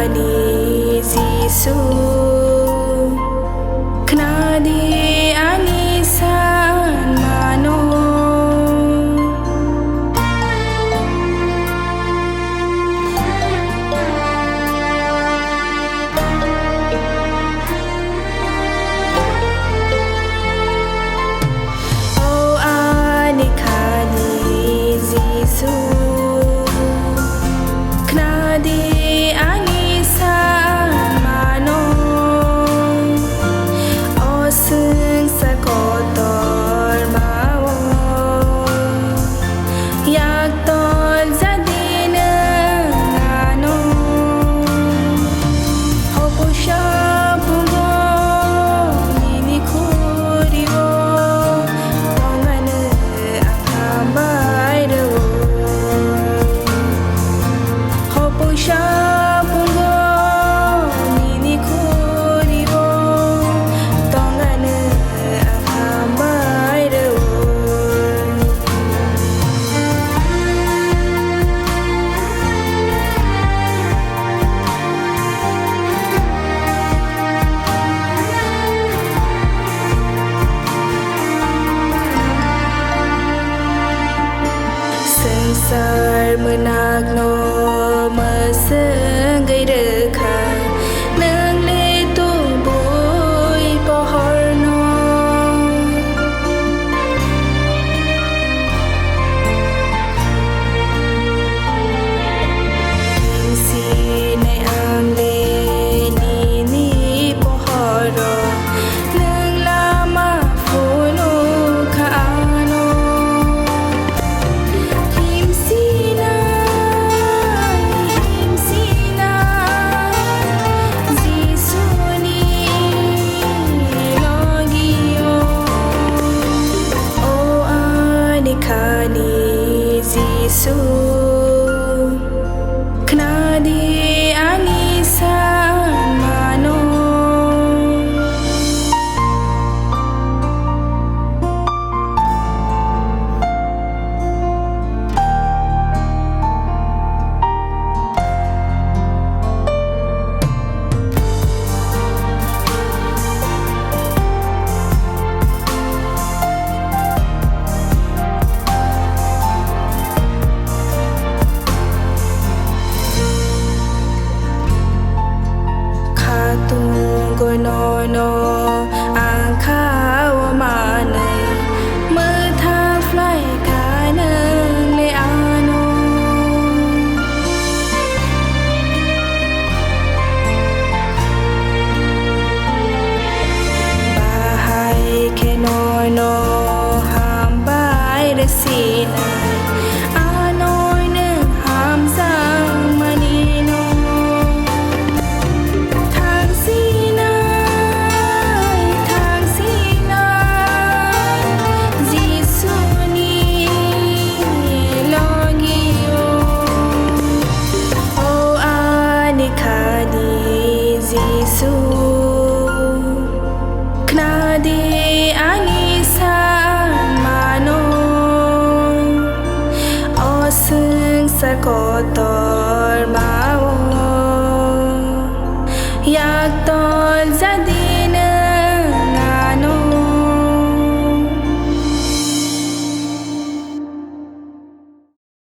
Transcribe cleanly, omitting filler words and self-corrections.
Khani Jisu Khani anisan mano Oh ani Khani Jisu Khani anisan mano O sung sa kotor mawo yak tol jadi nangano hopo siya pungo nini kuriwo tongana akambay dawo hopo siya pungo nini kuriwo tongana akambay dawo Sengsar menagno mesenggai dekha nang le tubuh pohorno si nai amle nini pohoro nang lama funo kaano himsina Jisuni logio O ani Khani Jisu Khani anisan mano Khatung gonono ang kawamanay matafly ka ng leano bahay kenono hambay resinay anoy ng hamsang manino Thang sinay Jisuni logio O ani Khani Jisu Khani anisan mano O sung sa kotor mawo yak tol jadi